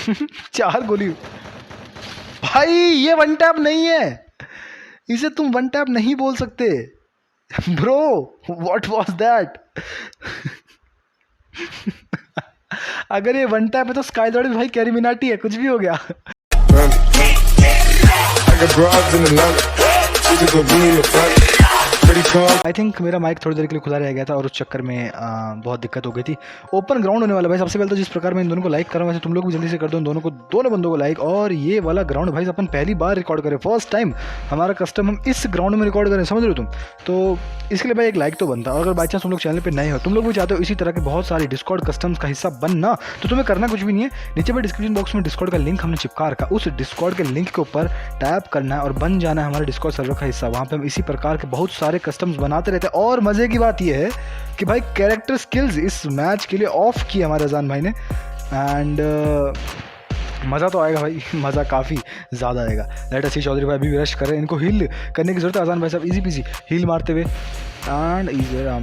4 गोली भाई, ये वन टैप नहीं है, इसे तुम वन टैप नहीं बोल सकते ब्रो। What was that? अगर ये वन टैप है तो स्काईलॉर्ड भी भाई कैरीमिनाटी है, कुछ भी हो गया। आई थिंक मेरा माइक थोड़ी देर के लिए खुला रह गया था और उस चक्कर में बहुत दिक्कत हो गई थी। ओपन ग्राउंड होने वाला भाई। सबसे पहले तो जिस प्रकार मैं इन दोनों को लाइक कर रहा हूँ, वैसे तुम लोग भी जल्दी से कर दो इन दोनों बंदों को लाइक। और ये वाला ग्राउंड भाई अपन पहली बार रिकॉर्ड करें, फर्स्ट टाइम हमारा कस्टम हम इस ग्राउंड में रिकॉर्ड करें, समझ रहे हो तुम? तो इसके लिए भाई एक लाइक तो बनता है। और अगर बाई चांस तुम लोग चैनल पर नए हो, तुम लोग भी चाहते हो इसी तरह के बहुत सारे डिस्कॉर्ड कस्टम्स का हिस्सा बनना, तो तुम्हें करना कुछ भी नहीं है। नीचे पे डिस्क्रिप्शन बॉक्स में डिस्कॉर्ड का लिंक हमने चिपका रखा, उस डिस्कॉर्ड के लिंक के ऊपर टैप करना है और बन जाना है हमारे डिस्कॉर्ड सर्वर का हिस्सा। वहाँ पे हम इसी प्रकार के बहुत सारे कस्टम्स बनाते रहते हैं। और मज़े की बात यह है कि भाई कैरेक्टर स्किल्स इस मैच के लिए ऑफ की हमारे अजान भाई ने, एंड मज़ा तो आएगा भाई, मज़ा काफ़ी ज़्यादा आएगा। लेट अस सी चौधरी भाई अभी भी रश करें, इनको हील करने की ज़रूरत है। अजान भाई साहब इजी पीजी हील मारते हुए एंड इजी आराम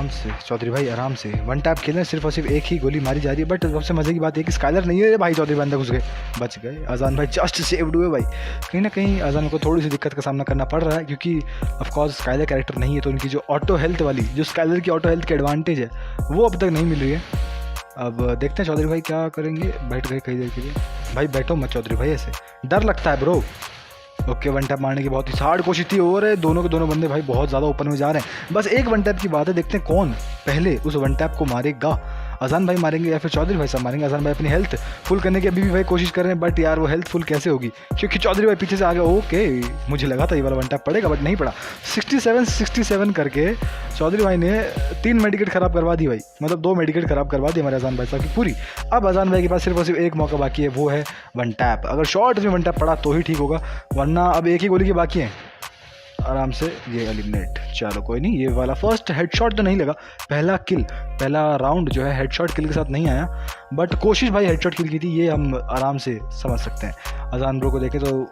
से चौधरी भाई आराम से वन टैप खेलें। सिर्फ और सिर्फ एक ही गोली मारी जा रही है, बट सबसे मज़े की बात है कि स्काइलर नहीं है भाई। चौधरी भाई अंदर घुस गए, बच गए। अजान भाई जस्ट सेव्ड हुए भाई। कहीं ना कहीं अजान को थोड़ी सी दिक्कत का सामना करना पड़ रहा है, क्योंकि ऑफकोर्स स्काइलर कैरेक्टर नहीं है, तो उनकी जो ऑटो हेल्थ वाली, जो स्काइलर की ऑटो हेल्थ की एडवांटेज है, वो अब तक नहीं मिल रही है। अब देखते हैं चौधरी भाई क्या करेंगे। बैठ गए कई देर के लिए। भाई बैठो मत चौधरी भाई, ऐसे डर लगता है ब्रो। ओके, वन टैप मारने की बहुत ही हार्ड कोशिश थी और दोनों के दोनों बंदे भाई बहुत ज़्यादा ऊपर में जा रहे हैं। बस एक वन टैप की बात है, देखते हैं कौन पहले उस वन टैप को मारेगा। अजान भाई मारेंगे या फिर चौधरी भाई साहब मारेंगे। अजान भाई अपनी हेल्थ फुल करने की अभी भी भाई कोशिश कर रहे हैं, बट यार वो हेल्थ फुल कैसे होगी, क्योंकि चौधरी भाई पीछे से आ गए। ओके, मुझे लगा था ये वाला वन टैप पड़ेगा, बट नहीं पड़ा। 67 करके चौधरी भाई ने 3 मेडिकेट ख़राब करवा दी भाई, मतलब 2 मेडिकेट ख़राब करवा दी हमारे अजान भाई साहब की पूरी। अब अजान भाई के पास सिर्फ और सिर्फ एक मौका बाकी है, वो है वन टैप। अगर शॉर्ट में वन टैप पड़ा तो ही ठीक होगा, वरना अब एक ही गोली की बाकी है। आराम से ये एलिमिनेट, चलो कोई नहीं। ये वाला फर्स्ट हेडशॉट तो नहीं लगा, पहला किल, पहला राउंड जो है हेडशॉट किल के साथ नहीं आया, बट कोशिश भाई हेडशॉट किल की थी, ये हम आराम से समझ सकते हैं। अजान ब्रो को देखें तो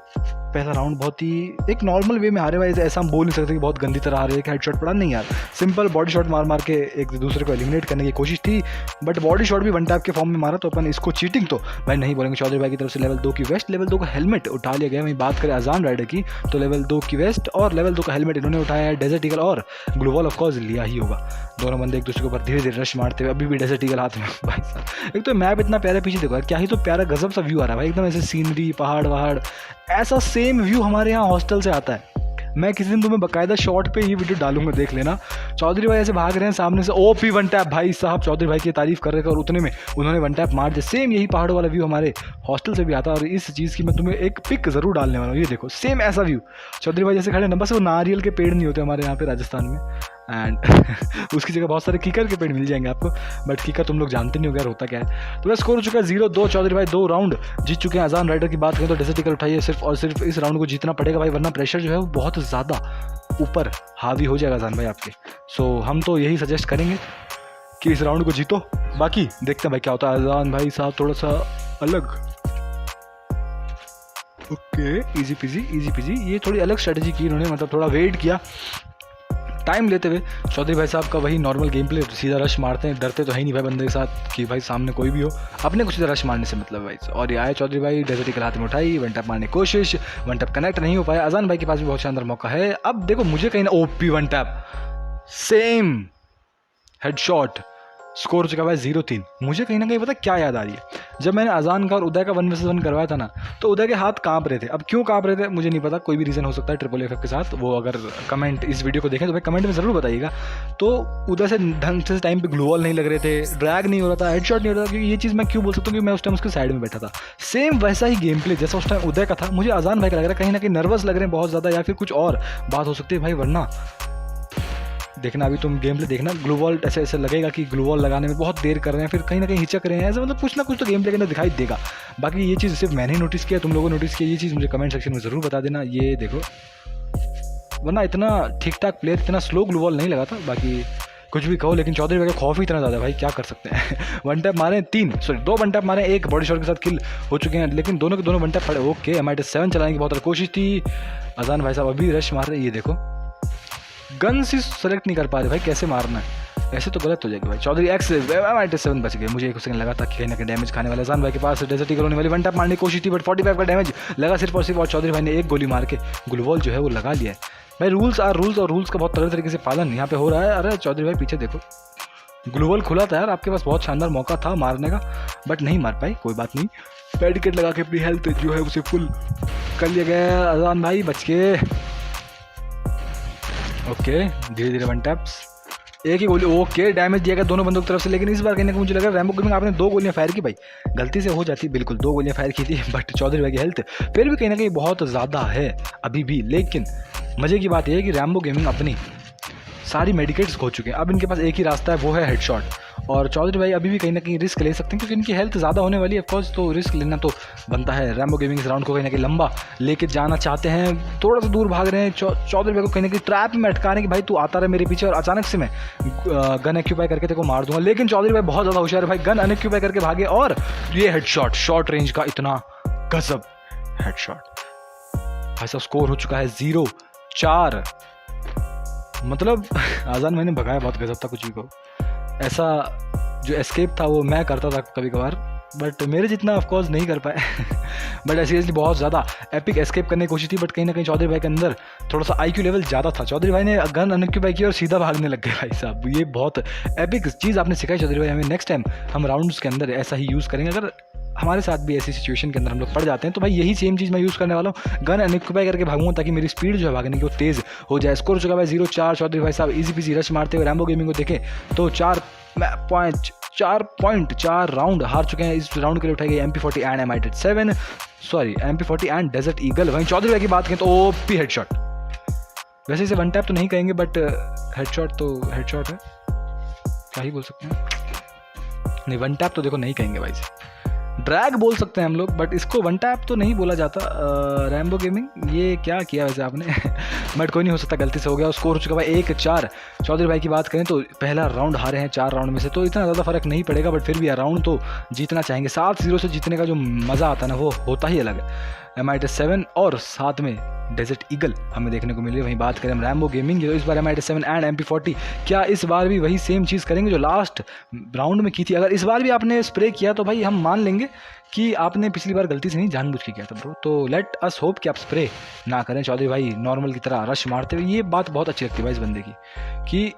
पहला राउंड बहुत ही एक नॉर्मल वे में हारे भाई, ऐसा हम बोल नहीं सकते कि बहुत गंदी तरह हारे, कि हेडशॉट पड़ा नहीं यार, सिंपल बॉडी शॉट मार मार के एक दूसरे को एलिमिनेट करने की कोशिश थी, बट बॉडी शॉट भी वन टैप के फॉर्म में मारा, तो अपन इसको चीटिंग तो भाई नहीं बोलेंगे। चौधरी भाई की तरफ से लेवल 2 की वेस्ट, लेवल 2 का हेलमेट उठा लिया गया। वहीं बात करें अजान राइडर की तो लेवल 2 की वेस्ट और लेवल 2 का हेलमेट इन्होंने उठाया है। डेजर्ट ईगल और ग्लोबल ऑफ कोर्स लिया ही होगा। दोनों बंदे एक दूसरे के ऊपर धीरे धीरे रश मारते हुए, अभी भी डेजर्ट ईगल हाथ में भाई साहब। एक तो मैप इतना प्यारा, पीछे देखो यार, क्या ही तो प्यारा गजब सा व्यू आ रहा है भाई, एकदम ऐसे सीनरी, पहाड़ वहाड़, ऐसा सेम व्यू हमारे यहाँ हॉस्टल से आता है। मैं किसी दिन तुम्हें बकायदा शॉर्ट पे ही वीडियो डालूंगा, देख लेना। चौधरी भाई ऐसे भाग रहे हैं सामने से, ओपी वन टैप भाई साहब, चौधरी भाई की तारीफ कर रहे थे और उतने में उन्होंने वन टैप मार दिया। सेम यही पहाड़ों वाला व्यू हमारे हॉस्टल से भी आता है, और इस चीज़ की मैं तुम्हें एक पिक ज़रूर डालने वाला हूँ। ये देखो सेम ऐसा व्यू, चौधरी भाई जैसे खड़े ना, बस वो नारियल के पेड़ नहीं होते हमारे यहाँ पे राजस्थान में, एंड उसकी जगह बहुत सारे कीकर के पेड़ मिल जाएंगे आपको, बट कीकर तुम लोग जानते नहीं हो यार होता क्या है। तो बस स्कोर हो चुका है 0-2, चौधरी भाई 2 राउंड जीत चुके हैं। अजान राइडर की बात करें तो डेजर्ट ईगल उठाइए, सिर्फ और सिर्फ इस राउंड को जीतना पड़ेगा भाई, वरना प्रेशर जो है वो बहुत ज़्यादा ऊपर हावी हो जाएगा अजान भाई आपके। सो हम तो यही सजेस्ट करेंगे कि इस राउंड को जीतो, बाकी देखते हैं भाई क्या होता है। अजान भाई साहब थोड़ा सा अलग, ओके, इजी पीजी ये थोड़ी अलग स्ट्रेटजी की इन्होंने, मतलब थोड़ा वेट किया टाइम लेते हुए। चौधरी भाई साहब का वही नॉर्मल गेम प्ले, सीधा रश मारते हैं, डरते तो है ही नहीं भाई बंदे के साथ कि भाई सामने कोई भी हो, अपने को सीधा रश मारने से मतलब भाई। और ये आए चौधरी भाई, डेजर्ट ईगल हाथ में उठाई, वन टैप मारने की कोशिश, वन टैप कनेक्ट नहीं हो पाया। अजान भाई के पास भी बहुत शानदार मौका है। अब देखो मुझे कहीं ना, OP one tap, same headshot, score हो चुका है 0-3। मुझे कहीं ना कहीं पता क्या याद आ रही है, जब मैंने अजान का और उदय का 1 vs 1 करवाया था ना, तो उदय के हाथ कांप रहे थे। अब क्यों कांप रहे थे मुझे नहीं पता, कोई भी रीज़न हो सकता है ट्रिपल एफ के साथ, वो अगर कमेंट इस वीडियो को देखें तो भाई कमेंट में ज़रूर बताइएगा। तो उदय से ढंग से टाइम पे ग्लोवल नहीं लग रहे थे, ड्रैग नहीं हो रहा था, हेडशॉट नहीं हो रहा था, क्योंकि ये चीज़ मैं क्यों बोल सकता हूँ कि मैं उस टाइम उसके साइड में बैठा था। सेम वैसा ही गेम प्ले जैसा उस टाइम उदय का था, मुझे अजान भाई का लग रहा है कहीं ना कहीं नर्वस लग रहे हैं बहुत ज़्यादा, या फिर कुछ और बात हो सकती है भाई, वरना देखना अभी तुम गेम प्ले देखना, ग्लू वॉल ऐसे ऐसे लगेगा कि ग्लू वॉल लगाने में बहुत देर कर रहे हैं, फिर कहीं ना कहीं हिचक रहे हैं, ऐसा मतलब कुछ ना कुछ तो गेम प्ले के अंदर दिखाई देगा। बाकी ये चीज़ सिर्फ मैंने नोटिस किया, तुम लोगों ने नोटिस किया, ये चीज़ मुझे कमेंट सेक्शन में ज़रूर बता देना। ये देखो, वरना इतना ठीक ठाक प्लेयर, इतना स्लो ग्लू वॉल नहीं लगा था। बाकी कुछ भी कहो, लेकिन चौधरी भाई का खौफ ही इतना ज़्यादा भाई, क्या कर सकते हैं। वन टैप मारे 2 वन टैप मारे, 1 बॉडी शॉट के साथ किल हो चुके हैं, लेकिन दोनों के दोनों वन टैप पड़े। ओके, MIT-7 चलाने की बहुत कोशिश थी। अजान भाई साहब अभी रश मार रहे, ये देखो गन से सेलेक्ट नहीं कर पा रहे भाई, कैसे मारना है। ऐसे तो गलत हो जाएगी भाई। चौधरी एक्स M87 बच गए। मुझे एक सेकंड लगा था कि कहीं ना कहीं डैमेज खाने वाला अजान भाई के पास डेजर्ट ईगल होने वाली। वन टैप मारने की कोशिश थी बट 45 का डैमेज लगा सिर्फ और सिर्फ, और चौधरी भाई ने एक गोली मार के ग्लूवॉल जो है वो लगा लिया है भाई। रूल्स आर रूल्स, और रूल्स का बहुत तगड़े तरीके से पालन यहाँ पे हो रहा है। अरे चौधरी भाई पीछे देखो, ग्लूवॉल खुला था यार, आपके पास बहुत शानदार मौका था मारने का बट नहीं मार पाई। कोई बात नहीं, पेडिकेट लगा के अपनी हेल्थ जो है उसे फुल कर लिया गया। अजान भाई बच के ओके, धीरे धीरे वन टैप्स, एक ही गोली ओके, डैमेज दिया गया दोनों बंदों की तरफ से। लेकिन इस बार कहने को मुझे लगा रैम्बो गेमिंग आपने 2 गोलियां फायर की भाई, गलती से हो जाती, बिल्कुल 2 गोलियां फायर की थी बट चौधरी भाई की हेल्थ फिर भी कहीं ना कहीं बहुत ज़्यादा है अभी भी। लेकिन मज़े की बात यह है कि रैम्बो गेमिंग अपनी सारी मेडिकेट्स खो चुके हैं, अब इनके पास एक ही रास्ता है, वो है हेडशॉट। और चौधरी भाई अभी भी कहीं ना कहीं रिस्क ले सकते हैं क्योंकि इनकी हेल्थ ज़्यादा होने वाली है ऑफकोर्स, तो रिस्क लेना तो बनता है। रैम्बो गेमिंग इस राउंड को कहीं ना कहीं लंबा लेके जाना चाहते हैं, थोड़ा सा दूर भाग रहे हैं। चौधरी भाई को कहीं ना कहीं ट्रैप में अटका रहे हैं कि भाई तू आता रहे मेरे पीछे और अचानक से मैं गन एक्यूपाई करके तेरे को मार दूंगा। लेकिन चौधरी भाई बहुत ज़्यादा होशियार है भाई, गन अनएक्यूपाई करके भागे और ये हेडशॉट, शॉर्ट रेंज का इतना गजब हेडशॉट भाई साहब। स्कोर हो चुका है 0-4, मतलब आजान मैंने भगाया बहुत गजब था, कुछ भी कहो। ऐसा जो एस्केप था वो मैं करता था कभी कभार बट मेरे जितना ऑफकोर्स नहीं कर पाए बट सीरियसली बहुत ज़्यादा एपिक एस्केप करने की कोशिश थी बट कहीं ना कहीं चौधरी भाई के अंदर थोड़ा सा IQ लेवल ज़्यादा था। चौधरी भाई ने गन अनएक्यूपाई की और सीधा भागने लग गए भाई साहब। ये बहुत एपिक चीज़ आपने सिखाई चौधरी भाई हमें। नेक्स्ट टाइम हम राउंड्स के अंदर ऐसा ही यूज़ करेंगे, अगर हमारे साथ भी ऐसी सिचुएशन के अंदर हम लोग पड़ जाते हैं तो भाई यही सेम चीज़ मैं यूज़ करने वाला हूँ, गन अनएक्यूपाई करके भागूंगा ताकि मेरी स्पीड जो है भागने की वो तेज़ हो जाए। स्कोर हो चुका भाई 0-4, चौधरी भाई साहब इजी पीजी रश मारते हुए रैम्बो गेमिंग को देखें तो 4 राउंड हार चुके हैं। इस राउंड के लिए उठाई गई MP40 and M87 sorry MP40 and desert eagle. वहीं चौधरी भाई की बात करें तो ओपी हेडशॉट, वैसे इसे वन टैप तो नहीं कहेंगे बट हेडशॉट तो हेडशॉट है, क्या ही बोल सकते हैं। नहीं वन टैप तो देखो नहीं कहेंगे भाई, ड्रैग बोल सकते हैं हम लोग बट इसको वन टैप तो नहीं बोला जाता। रैम्बो गेमिंग ये क्या किया वैसे आपने बट कोई नहीं, हो सकता गलती से हो गया। स्कोर हो चुका भाई 1-4। चौधरी भाई की बात करें तो पहला राउंड हारे हैं 4 राउंड में से, तो इतना ज़्यादा फर्क नहीं पड़ेगा बट फिर भी राउंड तो जीतना चाहेंगे। 7-0 से जीतने का जो मज़ा आता है ना वो होता ही अलग है। M87 और साथ में डेजर्ट ईगल हमें देखने को मिली। वहीं बात करें हम रैम्बो गेमिंग की तो इस बार M87 एंड MP40 क्या इस बार भी वही सेम चीज़ करेंगे जो लास्ट राउंड में की थी। अगर इस बार भी आपने स्प्रे किया तो भाई हम मान लेंगे कि आपने पिछली बार गलती से नहीं जानबूझ के किया था ब्रो, तो लेट अस होप कि आप स्प्रे ना करें। चौधरी भाई नॉर्मल की तरह रश मारते हुए, ये बात बहुत अच्छी लगती है भाई इस बंदे की कि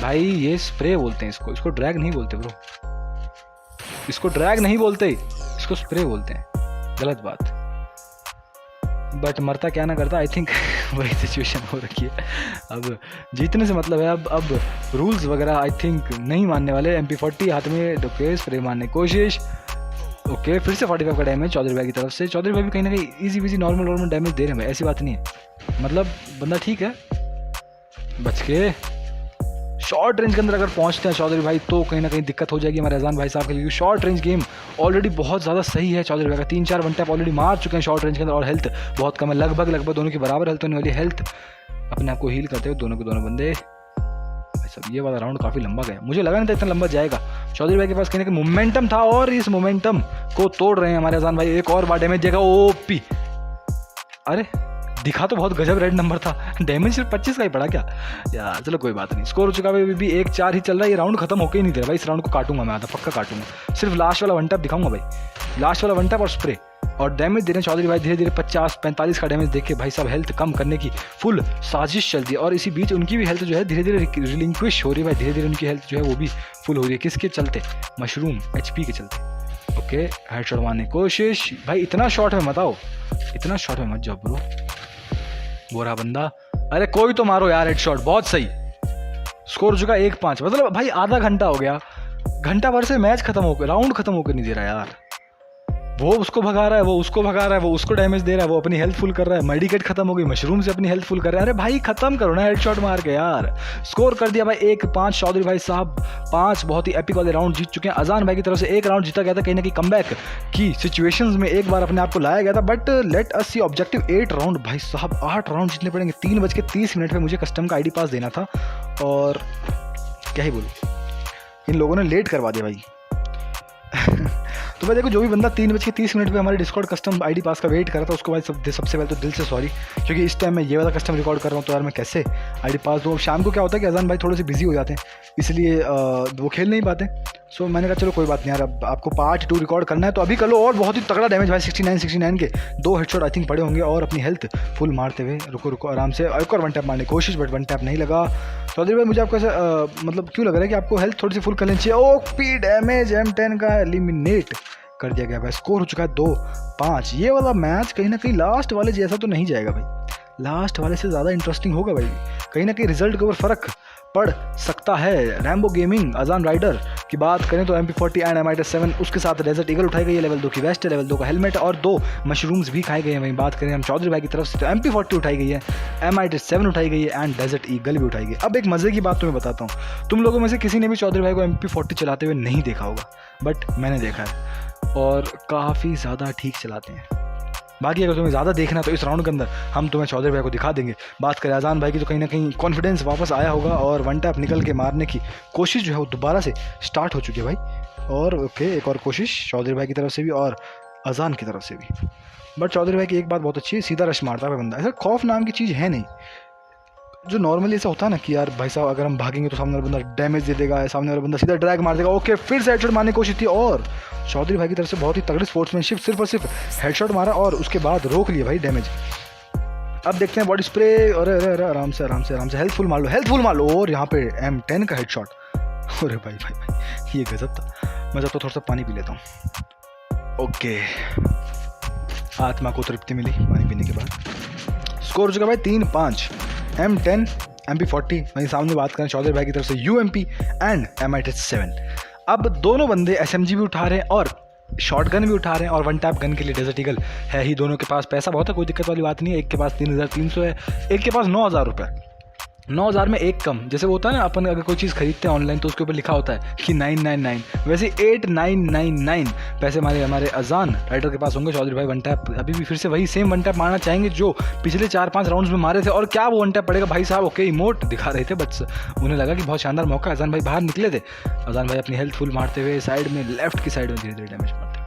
भाई ये स्प्रे बोलते हैं इसको ड्रैग नहीं बोलते ब्रो, इसको ड्रैग नहीं बोलते, इसको स्प्रे बोलते हैं। गलत बात, बट मरता क्या ना करता, आई थिंक वही सिचुएशन हो रखी है। अब जीतने से मतलब है, अब रूल्स वगैरह आई थिंक नहीं मानने वाले। MP40 हाथ में डोके स्प्रे मारने की कोशिश, ओके फिर से 45 का डैमेज चौधरी भाई की तरफ से। चौधरी भाई भी कहीं ना कहीं इजी बिजी नॉर्मल डैमेज दे रहे हैं भाई, ऐसी बात नहीं है, मतलब बंदा ठीक है। बच के शॉर्ट रेंज के अंदर अगर पहुंचते हैं चौधरी भाई तो कहीं ना कहीं दिक्कत हो जाएगी हमारे अजान भाई साहब के लिए। शॉर्ट रेंज गेम ऑलरेडी बहुत ज़्यादा सही है चौधरी भाई का, 3-4 वन टैप ऑलरेडी मार चुके हैं शॉर्ट रेंज के अंदर और हेल्थ बहुत कम है, लगभग दोनों की बराबर हेल्थ होने वाली। हेल्थ अपने आप को हील करते हुए दोनों के दोनों बंदे भाई साहब। ये वाला राउंड काफ़ी लंबा गया, मुझे लगा नहीं था इतना लंबा जाएगा। चौधरी भाई के पास कहीं ना कहीं मोमेंटम था और इस मोमेंटम को तोड़ रहे हैं हमारे अजान भाई। एक और बार डैमेज देगा ओपी, अरे दिखा तो बहुत गजब रेड नंबर था, डैमेज सिर्फ 25 का ही पड़ा क्या यार। चलो कोई बात नहीं, स्कोर हो चुका है भी 1-4 ही चल रहा है। ये राउंड खत्म होके ही नहीं दे रहा भाई, इस राउंड को काटूंगा मैं, आधा पक्का काटूंगा। सिर्फ लास्ट वाला वन टैप दिखाऊंगा भाई, लास्ट वाला वन टैप और स्प्रे और डैमेज दे रहे हैं चौधरी भाई धीरे धीरे। 50-45 का डैमेज देख के भाई साहब हेल्थ कम करने की फुल साजिश चलती है और इसी बीच उनकी भी हेल्थ जो है धीरे धीरे रिलिंक्विश हो रही है भाई, धीरे धीरे उनकी हेल्थ जो है वो भी फुल हो रही है। किसके चलते? मशरूम HP के चलते। ओके हेडशॉट मारने की कोशिश भाई, इतना शॉट में मत आओ, इतना शॉट में मत जाओ ब्रो। वो रहा बंदा, अरे कोई तो मारो यार हेडशॉट, बहुत सही। स्कोर हो चुका 1-5, मतलब भाई आधा घंटा हो गया, घंटा भर से मैच खत्म हो गया, राउंड खत्म होकर नहीं दे रहा यार। वो उसको भगा रहा है, वो उसको भगा रहा है, वो उसको डैमेज दे रहा है, वो अपनी हेल्थ फुल कर रहा है, मेडिकेट खत्म हो गई, मशरूम से अपनी हेल्थ फुल कर रहा है। अरे भाई खत्म करो ना हेडशॉट मार के यार। स्कोर कर दिया भाई 1-5, चौधरी भाई साहब 5 बहुत ही एपिक वाले राउंड जीत चुके हैं। अजान भाई की तरफ से एक राउंड जीता गया था, कहीं ना कहीं कमबैक की सिचुएशंस में एक बार अपने आप को लाया गया था। But let us see objective 8 round भाई साहब, 8 राउंड जीतने पड़ेंगे। 3:30 पे मुझे कस्टम का ID पास देना था और क्या ही बोलूं, इन लोगों ने लेट करवा दिया भाई तो भाई देखो, जो भी बंदा 3:30 पे हमारे डिस्कॉर्ड कस्टम आईडी पास का वेट कर रहा था उसको भाई सबसे पहले तो दिल से सॉरी, क्योंकि इस टाइम मैं ये वाला कस्टम रिकॉर्ड कर रहा हूँ तो यार मैं कैसे आईडी पास दूँ। शाम को क्या होता है कि अजान भाई थोड़े से बिजी हो जाते हैं, इसलिए वो खेल नहीं पाते। सो मैंने कहा चलो कोई बात नहीं यार, अब आपको पार्ट 2 रिकॉर्ड करना है तो अभी कर लो। और बहुत ही तगड़ा डैमेज भाई, 69 के 2 हेडशॉट आई थिंक पड़े होंगे, और अपनी हेल्थ फुल मारते हुए रुको आराम से एक और 1 टैप मारने की कोशिश, बट 1 टैप नहीं लगा। चौधरी भाई मुझे आपको ऐसा मतलब क्यों लग रहा है कि आपको हेल्थ थोड़ी सी फुल कर लेनी चाहिए। ओपी डैमेज M10 का एलिमिनेट कर दिया गया भाई। स्कोर हो चुका है 2-5। ये वाला मैच कहीं ना कहीं लास्ट वाले जैसा तो नहीं जाएगा भाई, लास्ट वाले से ज़्यादा इंटरेस्टिंग होगा भाई। कहीं ना कहीं रिजल्ट के ऊपर फ़र्क पड़ सकता है। रैम्बो गेमिंग अजान राइडर की बात करें तो MP40 एंड MIT7, उसके साथ डेजर्ट ईगल उठाई गई है, लेवल 2 की वेस्ट है, लेवल 2 का हेलमेट और 2 मशरूम्स भी खाए गए हैं। वहीं बात करें हम चौधरी भाई की तरफ से तो MP40 उठाई गई है, MIT7 उठाई गई है एंड डेजर्ट ईगल भी उठाई गई। अब एक मज़े की बात तुम्हें बताता हूँ, तुम लोगों में से किसी ने भी चौधरी भाई को MP40 चलाते हुए नहीं देखा होगा, बट मैंने देखा है और काफ़ी ज़्यादा ठीक चलाते हैं। बाकी अगर तुम्हें ज़्यादा देखना है तो इस राउंड के अंदर हम तुम्हें चौधरी भाई को दिखा देंगे। बात करें अजान भाई की तो कहीं ना कहीं कॉन्फिडेंस वापस आया होगा और 1 टैप निकल के मारने की कोशिश जो है वो दोबारा से स्टार्ट हो चुकी है भाई। और ओके, एक और कोशिश चौधरी भाई की तरफ से भी और अजान की तरफ से भी। बट चौधरी भाई की एक बात बहुत अच्छी है, सीधा रश मारता है बंदा। ऐसा खौफ नाम की चीज़ है नहीं, जो नॉर्मली ऐसा होता है ना कि यार भाई साहब अगर हम भागेंगे तो सामने वाला बंदा डैमेज दे देगा, सामने वाला बंदा सीधा ड्रैग मार देगा। ओके, फिर से हेडशॉट मारने की कोशिश थी और चौधरी भाई की तरफ से बहुत ही तगड़ी स्पोर्ट्समैनशिप, सिर्फ और सिर्फ हेडशॉट मारा और उसके बाद रोक लिया भाई डैमेज। अब देखते हैं बॉडी स्प्रे। अरे अरे अरे आराम से हेल्थ फुल मार लो और यहाँ पे M10 का हेडशॉट। अरे भाई ये गजब था। मैं जब तो थोड़ा सा पानी पी लेता हूँ। ओके, आत्मा को तृप्ति मिली पानी पीने के बाद। स्कोर हो चुका भाई 3-5। M10 MP40, वहीं सामने बात करें चौधरी भाई की तरफ से UMP एंड MIT7। अब दोनों बंदे SMG भी उठा रहे हैं और शॉटगन भी उठा रहे हैं और 1 टैप गन के लिए डेजर्ट ईगल है ही। दोनों के पास पैसा बहुत है, कोई दिक्कत वाली बात नहीं है। एक के पास 3,300 है, एक के पास 9,000 रुपये। 9,000 में एक कम, जैसे वो होता है ना अपन अगर कोई चीज़ खरीदते हैं ऑनलाइन तो उसके ऊपर लिखा होता है कि 999, वैसे 8,999 पैसे हमारे अजान राइडर के पास होंगे। चौधरी भाई 1 टैप अभी भी फिर से वही सेम 1 टैप मारना चाहेंगे जो पिछले 4-5 राउंड्स में मारे थे। और क्या वो 1 टैप पड़ेगा भाई साहब। ओके, इमोट दिखा रहे थे बट उन्हें लगा कि बहुत शानदार मौका। अजान भाई बाहर निकले थे, अजान भाई अपनी हेल्थ फुल मारते हुए साइड में लेफ्ट की साइड में धीरे धीरे डैमेज मारते।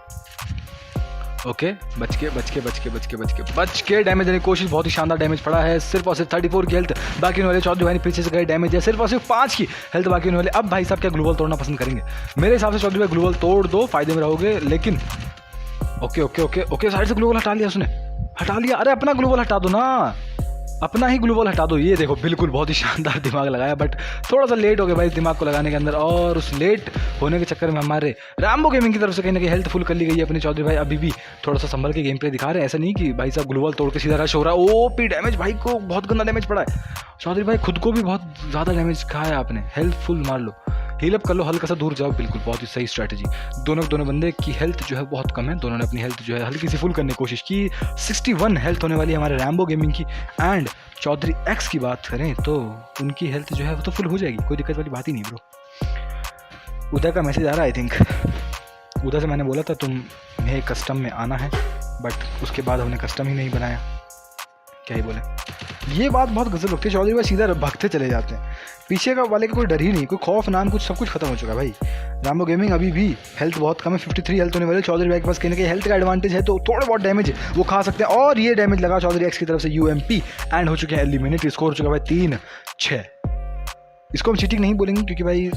ओके, बच के डैमेज देने की कोशिश। बहुत ही शानदार डैमेज पड़ा है, सिर्फ और सिर्फ 34 की हेल्थ बाकी होने वाले। चौधरी भाई ने पीछे से गए डैमेज है, सिर्फ और सिर्फ 5 की हेल्थ बाकी होने वाले। अब भाई साहब क्या ग्लूवल तोड़ना पसंद करेंगे? मेरे हिसाब से चौधरी भाई ग्लूवल तोड़ दो, फायदे में रहोगे। लेकिन ओके साइड से ग्लूवल हटा लिया उसने, हटा लिया। अरे अपना ग्लूवल हटा दो ना, अपना ही ग्लूवल हटा दो। ये देखो बिल्कुल बहुत ही शानदार दिमाग लगाया, बट थोड़ा सा लेट हो गया भाई इस दिमाग को लगाने के अंदर। और उस लेट होने के चक्कर में हमारे रैम्बो गेमिंग की तरफ से कहीं ना कहीं हेल्थ फुल कर ली गई है अपनी। चौधरी भाई अभी भी थोड़ा सा संभल के गेम प्ले दिखा रहे हैं, ऐसा नहीं कि भाई साहब ग्लूवल तोड़ के सीधा रश हो रहा है। ओपी डैमेज, भाई को बहुत गंदा डैमेज पड़ा है। चौधरी भाई खुद को भी बहुत ज़्यादा डैमेज खाया आपने। हेल्थ फुल मार लो, हील अप कर लो, हल्का सा दूर जाओ। बिल्कुल बहुत ही सही स्ट्रैटेजी। दोनों बंदे की हेल्थ जो है बहुत कम है, दोनों ने अपनी हेल्थ जो है हल्की सी फुल करने की कोशिश की। 61 हेल्थ होने वाली है हमारे रैम्बो गेमिंग की। एंड चौधरी एक्स की बात करें तो उनकी हेल्थ जो है वो तो फुल हो जाएगी, कोई दिक्कत वाली बात ही नहीं ब्रो। उदय का मैसेज आ रहा है आई थिंक। उदय से मैंने बोला था तुम्हें कस्टम में आना है, बट उसके बाद हमने कस्टम ही नहीं बनाया। क्या ही बोले, ये बात बहुत गजब लगती है। चौधरी भाई सीधा भागते चले जाते हैं, पीछे का वाले का कोई डर ही नहीं, कोई खौफ नाम कुछ, सब कुछ खत्म हो चुका है भाई। रैम्बो गेमिंग अभी भी हेल्थ बहुत कम है, 53 हेल्थ होने वाले। चौधरी भाई के पास कहीं ना कहीं हेल्थ का एडवांटेज है तो थोड़े बहुत डैमेज वो खा सकते हैं। और ये डैमेज लगा चौधरी एक्स की तरफ से UMP एंड हो चुके हैं एलिमिनेट। स्कोर हो चुका है भाई 3-6। इसको हम चीटिंग नहीं बोलेंगे क्योंकि भाई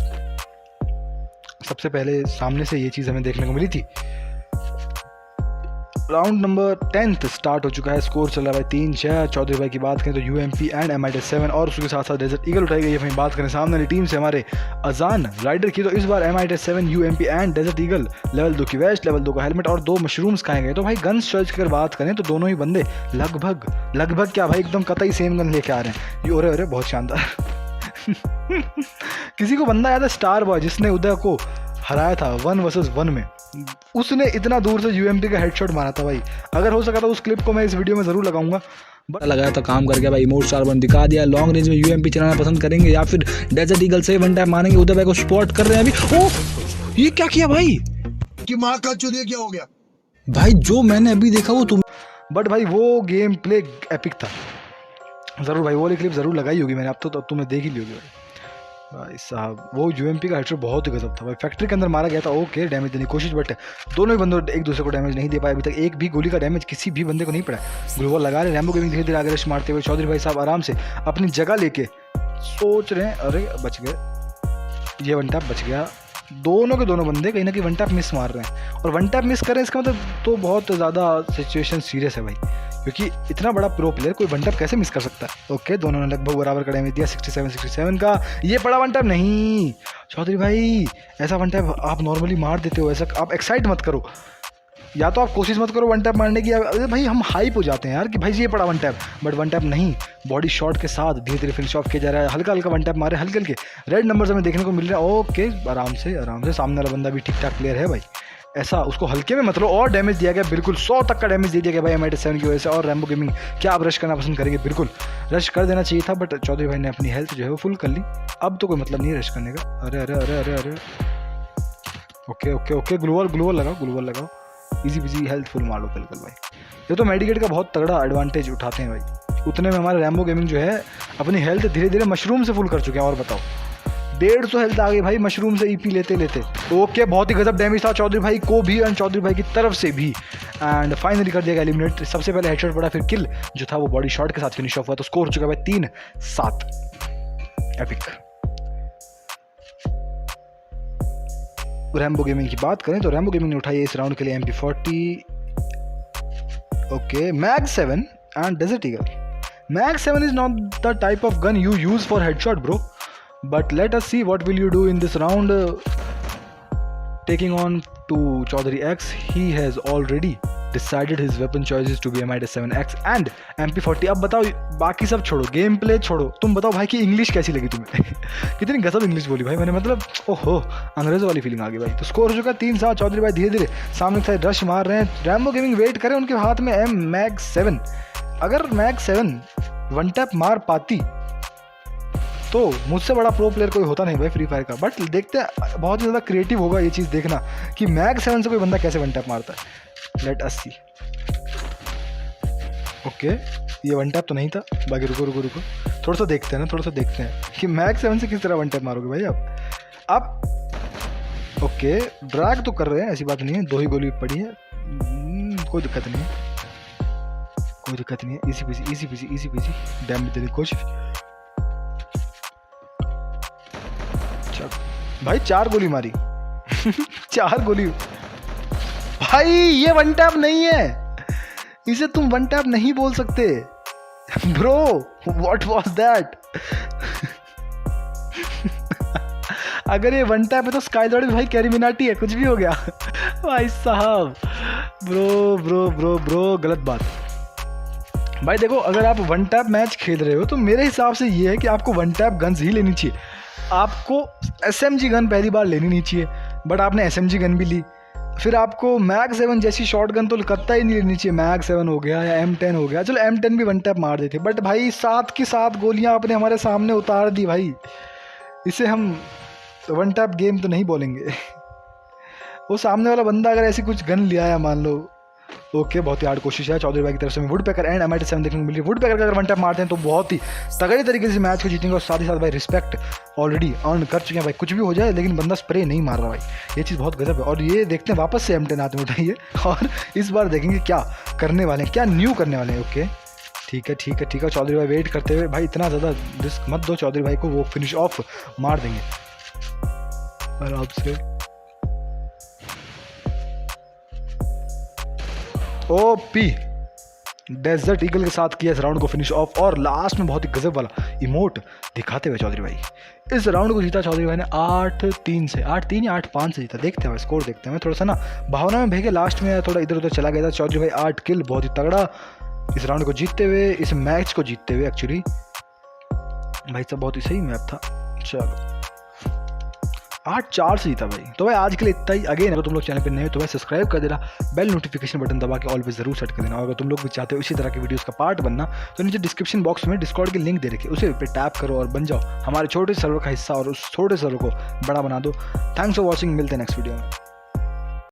सबसे पहले सामने से ये चीज़ हमें देखने को मिली थी। राउंड नंबर 10 स्टार्ट हो चुका है, स्कोर चल रहा है भाई 3-6। चौधरी भाई की बात करें तो UMP एंड MIT7 और उसके साथ साथ डेजर्ट ईगल उठाई गई है। वहीं बात करें सामने वाली टीम से हमारे अजान राइडर की तो इस बार MIT7 UMP and desert eagle, level 2 की वेस्ट, लेवल 2 का हेलमेट और 2 मशरूम्स खाए गए। तो भाई गन सर्च की अगर बात करें तो दोनों ही बंदे लगभग क्या भाई एकदम कतई सेम गन लेके आ रहे हैं। ये अरे बहुत शानदार। किसी को बंदा याद है स्टार बॉय जिसने उदय को हराया था 1 वर्सेस 1 में, उसने इतना दूर से UMP का हेडशॉट मारा था भाई। अगर हो सका तो उस क्लिप को मैं इस वीडियो में ज़रूर लगाऊंगा। लगाया था, काम कर गया भाई, इमोट स्टार बन दिखा दिया। लॉन्ग रेंज में UMP चलाना पसंद करेंगे या फिर डेजर्ट ईगल से 1 टैप मारेंगे। उदय भाई को स्पॉट कर रहे हैं अभी। ओ ये क्या किया भाई, कि माँ का चुदिया क्या हो गया भाई? जो मैंने अभी देखा वो तुम, बट भाई वो गेम प्ले एपिक था। ज़रूर भाई वो वाली क्लिप ज़रूर लगाई होगी मैंने, अब तो तुमने देख ही ली होगी भाई। भाई साहब वो यूएमपी का हेडशॉट बहुत ही गजब था भाई, फैक्ट्री के अंदर मारा गया था, ओके डैमेज देने की कोशिश, बट दोनों ही बंदों एक दूसरे को डैमेज नहीं दे पाए अभी तक, एक भी गोली का डैमेज किसी भी बंदे को नहीं पड़ा। ग्लोबल लगा रहे, रैम्बो गेमिंग धीरे धीरे आगे रश मारते हुए चौधरी भाई साहब आराम से अपनी जगह लेके सोच रहे हैं, अरे बच गए, ये वन टैप बच गया। दोनों के दोनों बंदे कहीं ना कहीं वन टैप मिस मार रहे हैं, और वन टैप मिस कर रहे हैं इसका मतलब तो बहुत ज़्यादा सिचुएशन सीरियस है भाई, क्योंकि इतना बड़ा प्रो प्लेयर कोई वन टैप कैसे मिस कर सकता है। ओके दोनों ने लगभग बराबर का डैमेज दिया, 67 का, ये पड़ा वन टैप नहीं। चौधरी भाई ऐसा वन टैप आप नॉर्मली मार देते हो, ऐसा आप एक्साइट मत करो, या तो आप कोशिश मत करो वन टैप मारने की, अरे भाई हम हाइप हो जाते हैं यार कि भाई ये पड़ा one tap, but one tap नहीं, बॉडी शॉट के साथ धीरे धीरे फिनिश ऑफ किया जा रहा है, हल्का हल्का वन टैप मारे, हल्के हल्के रेड नंबर्स हमें देखने को मिल रहे हैं। ओके आराम से सामने वाला बंदा भी ठीक ठाक प्लेयर है भाई, ऐसा उसको हल्के में मतलब, और डैमेज दिया गया बिल्कुल 100 तक का डैमेज दे दिया गया भाई M87 की वजह से। और रैम्बो गेमिंग क्या आप रश करना पसंद करेंगे? बिल्कुल रश कर देना चाहिए था, बट चौधरी भाई ने अपनी हेल्थ जो है वो फुल कर ली, अब तो कोई मतलब नहीं है रश करने का। अरे अरे अरे अरे अरे ओके ग्लोवल लगाओ, इजी बिजी हेल्थ फुल मार लो बिल्कुल भाई। ये तो मेडिकेट का बहुत तगड़ा एडवांटेज उठाते हैं भाई, उतने में हमारे रैम्बो गेमिंग जो है अपनी हेल्थ धीरे धीरे मशरूम से फुल कर चुके हैं। और बताओ 150 हेल्थ आ गई भाई मशरूम से ईपी लेते लेते। ओके बहुत ही गजब डैमेज था चौधरी भाई को भी एंड चौधरी भाई की तरफ से भी, एंड फाइनली कर दिया गया एलिमिनेट। सबसे पहले हेडशॉट पड़ा, फिर किल जो था वो बॉडी शॉट के साथ फिनिश ऑफ हुआ, तो स्कोर हो चुका है भाई 3-7। एपिक। रैम्बो गेमिंग की बात करें तो रैम्बो गेमिंग ने उठाई इस राउंड के लिए MP40, okay mag 7 and desert eagle. Mag 7 is not the type of gun you use for headshot bro, but let us see what will you do in this round. Taking on to Chaudhary X, he has already decided his weapon choices to be M87X and MP40। अब बताओ बाकी सब छोड़ो, game play छोड़ो, तुम बताओ भाई कि इंग्लिश कैसी लगी तुम्हें? कितनी गजब इंग्लिश बोली भाई मैंने, मतलब ओहो अंग्रेजों वाली फीलिंग आ गई भाई। तो स्कोर हो चुका 3-7, चौधरी भाई धीरे धीरे सामने से रश मार रहे हैं। रैम्बो गेमिंग वेट करें, उनके हाथ में मैग 7, अगर मैग 7 वन टैप मार पाती तो मुझसे बड़ा प्रो प्लेयर कोई होता नहीं भाई फ्री फायर का। बट देखते हैं, बहुत ज़्यादा क्रिएटिव होगा ये चीज़ देखना कि मैग 7 से कोई बंदा कैसे वन टैप मारता है। लेट अस सी। ओके ये वन टैप तो नहीं था, बाकी रुको थोड़ा सा देखते हैं कि मैग 7 से किस तरह वन टैप मारोगे भाई आप। ओके ड्रैग तो कर रहे हैं, ऐसी बात नहीं है, 2 ही गोली पड़ी है, कोई दिक्कत नहीं है, इजी बिजी डैमेज देने की कोशिश। भाई 4 गोली मारी 4 गोली भाई, ये वन टैप नहीं है, इसे तुम वन टैप नहीं बोल सकते ब्रो, व्हाट वाज दैट। अगर ये वन टैप है तो स्काई लॉर्ड भाई कैरीमिनाटी है, कुछ भी हो गया भाई साहब। ब्रो गलत बात भाई। देखो अगर आप वन टैप मैच खेल रहे हो तो मेरे हिसाब से ये है कि आपको वन टैप गन्स ही लेनी चाहिए, आपको SMG गन पहली बार लेनी नहीं चाहिए, बट आपने SMG गन भी ली। फिर आपको मैग 7 जैसी शॉट गन तो कत्ता ही नहीं लेनी चाहिए, मैग 7 हो गया या M10 हो गया, चलो M10 भी वन टैप मार देते, बट भाई 7 की 7 गोलियां आपने हमारे सामने उतार दी भाई, इसे हम वन टैप गेम तो नहीं बोलेंगे। वो सामने वाला बंदा अगर ऐसी कुछ गन लिया है मान लो, ओके बहुत ही हार्ड कोशिश है चौधरी भाई की तरफ से। वुड पैकर एंड M87 देखने को मिल रही है। वुड पैकर का अगर वन टैप मारते हैं तो बहुत ही तगड़ी तरीके से मैच को जीतेंगे, और साथ ही साथ भाई रिस्पेक्ट ऑलरेडी अर्न कर चुके हैं भाई। कुछ भी हो जाए लेकिन बंदा स्प्रे नहीं मार रहा भाई, ये चीज़ बहुत गजब है। और ये देखते हैं वापस से M10 हाथ में उठाइए, और इस बार देखेंगे क्या करने वाले हैं, क्या न्यू करने वाले हैं। ओके ठीक है चौधरी भाई वेट करते हुए, भाई इतना ज़्यादा रिस्क मत दो चौधरी भाई को, वो फिनिश ऑफ मार देंगे आराम से। ओपी डेजर्ट ईगल के साथ किया इस राउंड को फिनिश ऑफ, और लास्ट में बहुत ही गजब वाला इमोट दिखाते हुए चौधरी भाई इस राउंड को जीता। चौधरी भाई ने 8-3 से 8-3 या 8-5 से जीता। देखते हैं स्कोर देखते हैं, थोड़ा सा ना भावना में भेगे, लास्ट में थोड़ा इधर उधर चला गया था। चौधरी भाई 8 किल, बहुत ही तगड़ा इस राउंड को जीतते हुए, इस मैच को जीतते हुए। एक्चुअली भाई सब बहुत ही सही मैच था। चलो 8-4 से जीता भाई। तो भाई आज के लिए इतना ही। अगेन अगर तुम लोग चैनल पे नए हो तो भाई सब्सक्राइब कर देना, बेल नोटिफिकेशन बटन दबा के ऑल पे जरूर सेट कर देना। और अगर तुम लोग भी चाहते हो इसी तरह के वीडियोस का पार्ट बनना तो नीचे डिस्क्रिप्शन बॉक्स में डिस्कॉर्ड की लिंक दे रखी है, उसे पे टैप करो और बन जाओ हमारे छोटे सर्वर का हिस्सा, और उस छोटे सर्वर को बड़ा बना दो। थैंक्स फॉर वॉचिंग, मिलते हैं नेक्स्ट वीडियो में।